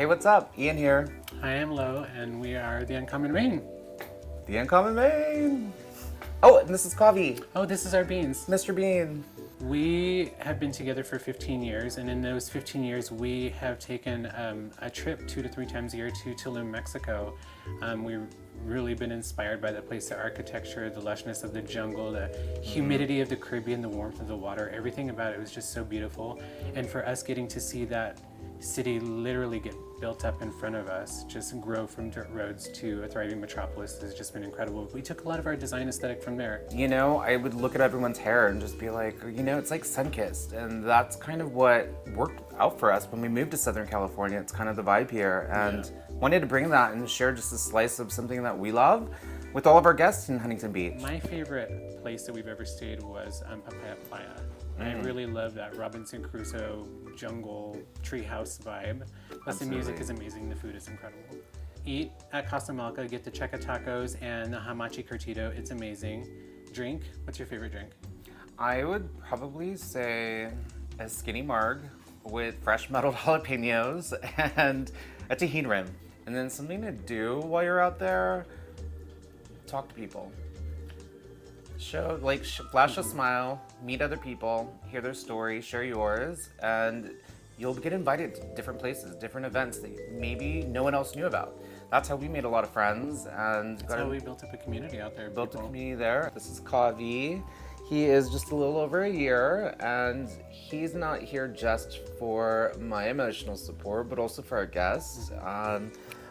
Hey, what's up? Ian here. I am Lo, and we are the Uncommon Mane. The Uncommon Mane. Oh, and this is Covet. Oh, this is our beans. Mr. Bean. We have been together for 15 years, and in those 15 years, we have taken a trip 2 to 3 times a year to Tulum, Mexico. We've really been inspired by that place, the architecture, the lushness of the jungle, the humidity of the Caribbean, the warmth of the water. Everything about it was just so beautiful. And for us getting to see that city literally get built up in front of us, just grow from dirt roads to a thriving metropolis has just been incredible. We took a lot of our design aesthetic from there. You know, I would look at everyone's hair and just be like, you know, it's like sun-kissed. And that's kind of what worked out for us when we moved to Southern California. It's kind of the vibe here. And wanted to bring that and share just a slice of something that we love with all of our guests in Huntington Beach. My favorite place that we've ever stayed was Papaya Playa. I really love that Robinson Crusoe jungle treehouse vibe. Plus the music is amazing, the food is incredible. Eat at Casa Malca, get the Checa tacos and the hamachi curtido, it's amazing. Drink, what's your favorite drink? I would probably say a skinny marg with fresh muddled jalapenos and a tahini rim. And then something to do while you're out there, talk to people. Flash a smile, meet other people, hear their story, share yours, and you'll get invited to different places, different events that maybe no one else knew about. That's how we made a lot of friends, and that's how we built up a community out there. Built a community there. This is Covet. He is just a little over a year, and he's not here just for my emotional support, but also for our guests.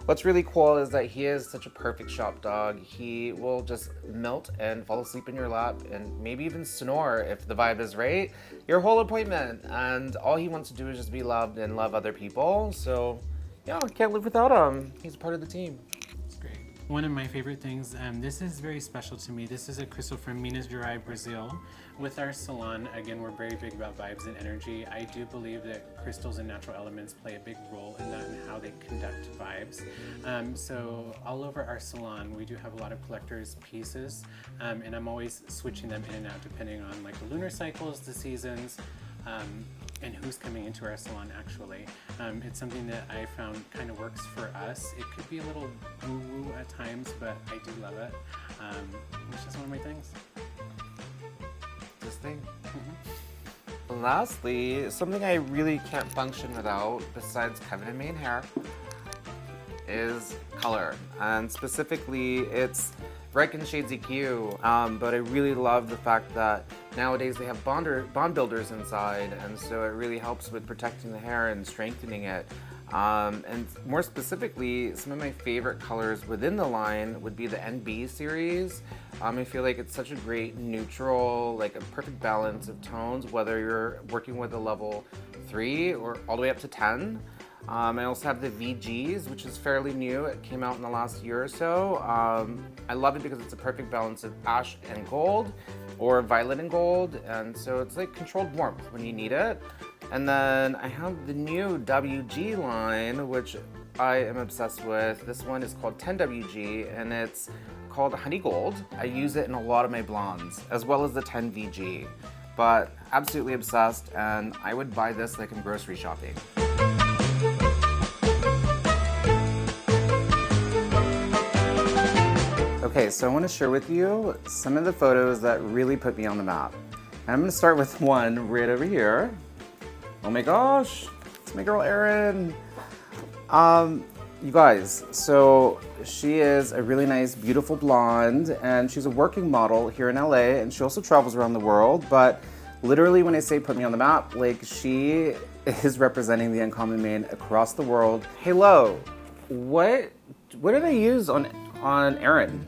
What's really cool is that he is such a perfect shop dog. He will just melt and fall asleep in your lap and maybe even snore if the vibe is right your whole appointment. And all he wants to do is just be loved and love other people. So yeah, I can't live without him. He's a part of the team. It's great. One of my favorite things, this is very special to me. This is a crystal from Minas Gerais, Brazil. With our salon, again, we're very big about vibes and energy. I do believe that crystals and natural elements play a big role in that and how they conduct vibes. So all over our salon, we do have a lot of collector's pieces, and I'm always switching them in and out depending on like the lunar cycles, the seasons, and who's coming into our salon actually. It's something that I found kind of works for us. It could be a little woo-woo at times, but I do love it. It's just one of my things. This thing. Lastly, something I really can't function without, besides Covet Mane hair, is color. And specifically, it's bright and shades EQ, but I really love the fact that nowadays they have bond builders inside, and so it really helps with protecting the hair and strengthening it. And more specifically, some of my favorite colors within the line would be the NB series. I feel like it's such a great neutral, like a perfect balance of tones, whether you're working with a level 3 or all the way up to 10. I also have the VGs, which is fairly new. It came out in the last year or so. I love it because it's a perfect balance of ash and gold or violet and gold. And so it's like controlled warmth when you need it. And then I have the new WG line, which I am obsessed with. This one is called 10WG and it's called Honey Gold. I use it in a lot of my blondes, as well as the 10VG. But absolutely obsessed, and I would buy this like I'm grocery shopping. Okay, so I want to share with you some of the photos that really put me on the map. And I'm going to start with one right over here. Oh my gosh, it's my girl Erin. You guys, so she is a really nice, beautiful blonde, and she's a working model here in LA, and she also travels around the world, but literally when I say put me on the map, like she is representing the Uncommon Mane across the world. Hey Lo, what do they use on Erin?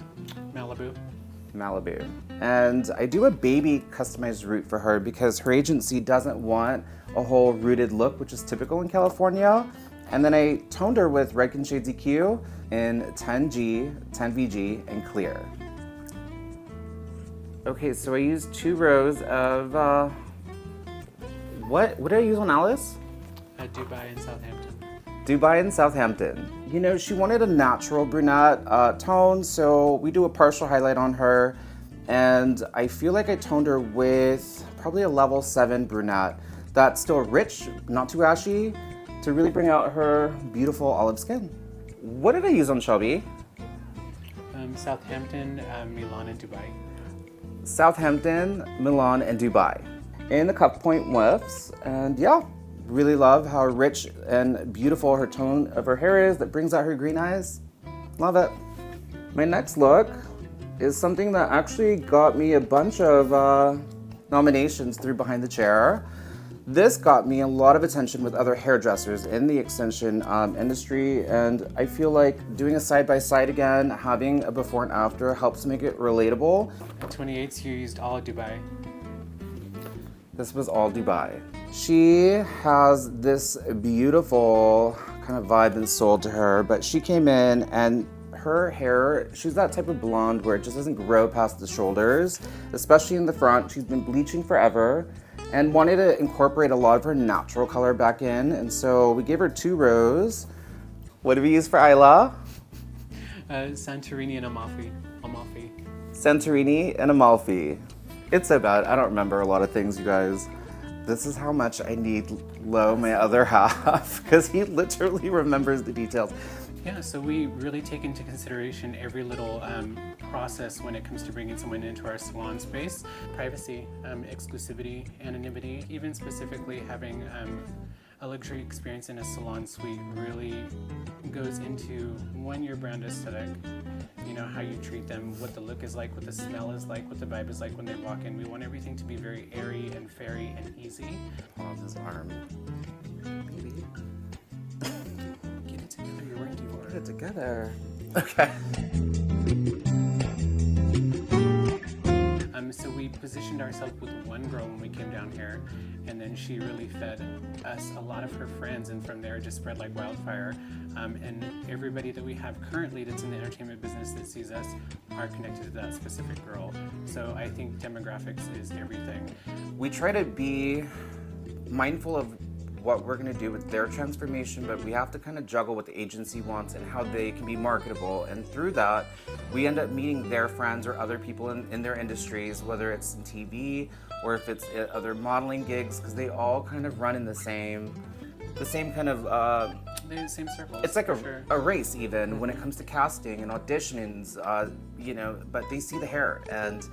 Malibu. And I do a baby customized root for her because her agency doesn't want a whole rooted look, which is typical in California. And then I toned her with Red and Shades EQ in 10G, 10VG, and clear. Okay, so I used 2 rows of, what did I use on Alice? Dubai and Southampton. Dubai and Southampton. You know, she wanted a natural brunette tone, so we do a partial highlight on her. And I feel like I toned her with probably a level 7 brunette. That's still rich, not too ashy, to really bring out her beautiful olive skin. What did I use on Shelby? Southampton, Milan, and Dubai. Southampton, Milan, and Dubai. In the cuff point whips, and yeah, really love how rich and beautiful her tone of her hair is that brings out her green eyes. Love it. My next look is something that actually got me a bunch of nominations through Behind the Chair. This got me a lot of attention with other hairdressers in the extension industry, and I feel like doing a side-by-side again, having a before and after helps make it relatable. At 28, you used all Dubai. This was all Dubai. She has this beautiful kind of vibe and soul to her, but she came in and her hair, she's that type of blonde where it just doesn't grow past the shoulders, especially in the front. She's been bleaching forever and wanted to incorporate a lot of her natural color back in, and so we gave her 2 rows. What did we use for Isla? Santorini and Amalfi. Santorini and Amalfi. It's so bad, I don't remember a lot of things, you guys. This is how much I need Lo, my other half, because he literally remembers the details. Yeah, so we really take into consideration every little process when it comes to bringing someone into our salon space. Privacy, exclusivity, anonymity, even specifically having a luxury experience in a salon suite really goes into, one, your brand aesthetic, you know, how you treat them, what the look is like, what the smell is like, what the vibe is like when they walk in. We want everything to be very airy and fairy and easy. Oh, this arm. Baby. Get it together, you're working for Get it together. Okay. So we positioned ourselves with one girl when we came down here, and then she really fed us a lot of her friends, and from there it just spread like wildfire. And everybody that we have currently that's in the entertainment business that sees us are connected to that specific girl. So I think demographics is everything. We try to be mindful of what we're going to do with their transformation, but we have to kind of juggle what the agency wants and how they can be marketable. And through that, we end up meeting their friends or other people in their industries, whether it's in TV or if it's other modeling gigs, because they all kind of run in the same kind of The same circles. it's like sure. a race even when it comes to casting and auditionings, you know, but they see the hair, and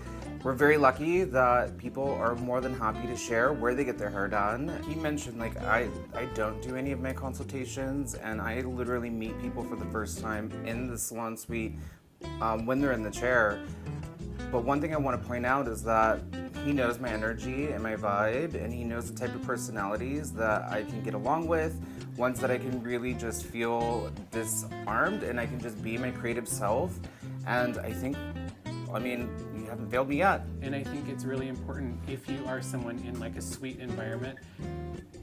we're very lucky that people are more than happy to share where they get their hair done. He mentioned, like, I don't do any of my consultations, and I literally meet people for the first time in the salon suite when they're in the chair. But one thing I want to point out is that he knows my energy and my vibe, and he knows the type of personalities that I can get along with, ones that I can really just feel disarmed and I can just be my creative self. And I think, I mean, you haven't failed me yet. And I think it's really important, if you are someone in like a suite environment,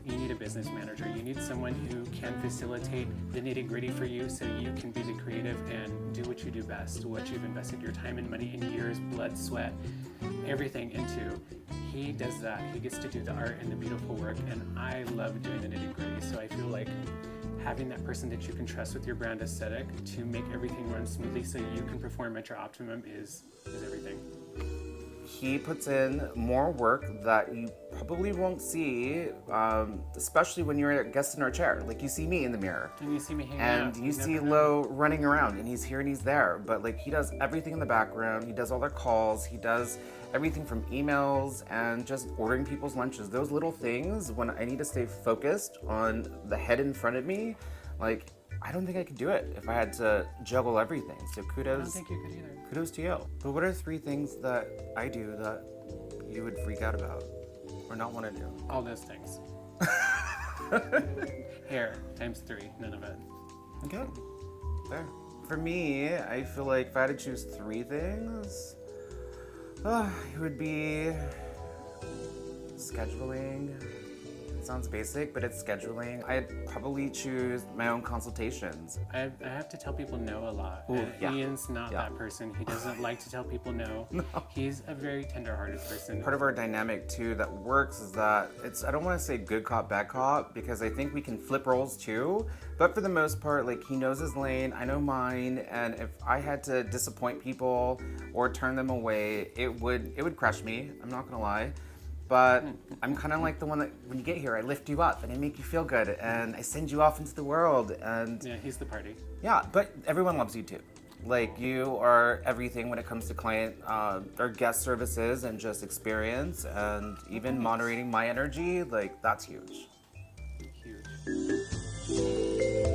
you need a business manager. You need someone who can facilitate the nitty-gritty for you so you can be the creative and do what you do best, what you've invested your time and money and years, blood, sweat, everything into. He does that. He gets to do the art and the beautiful work, and I love doing the nitty-gritty. So I feel like having that person that you can trust with your brand aesthetic to make everything run smoothly so you can perform at your optimum is everything. He puts in more work that you probably won't see, especially when you're a guest in our chair. Like, you see me in the mirror. And you see me hanging And out. you see Lo running around, and he's here and he's there. But like, he does everything in the background. He does all their calls. He does everything from emails and just ordering people's lunches. Those little things, when I need to stay focused on the head in front of me, like, I don't think I could do it if I had to juggle everything. So I kudos. don't think you could either. Kudos to you. But what are 3 things that I do that you would freak out about or not want to do? All those things. Hair times 3, none of it. Okay. There. For me, I feel like if I had to choose 3 things, it would be scheduling. It sounds basic, but it's scheduling. I'd probably choose my own consultations. I have to tell people no a lot. Ooh, yeah. Ian's not Yeah. that person. He doesn't like to tell people no. He's a very tender-hearted person. Part of our dynamic too that works is that I don't want to say good cop, bad cop, because I think we can flip roles too. But for the most part, like, he knows his lane, I know mine, and if I had to disappoint people or turn them away, it would crush me. I'm not gonna lie. but I'm kind of like the one that when you get here, I lift you up and I make you feel good and I send you off into the world. And Yeah, he's the party. yeah, but everyone loves you too. Like you are everything when it comes to client or guest services and just experience and even moderating my energy. Like that's huge. Huge.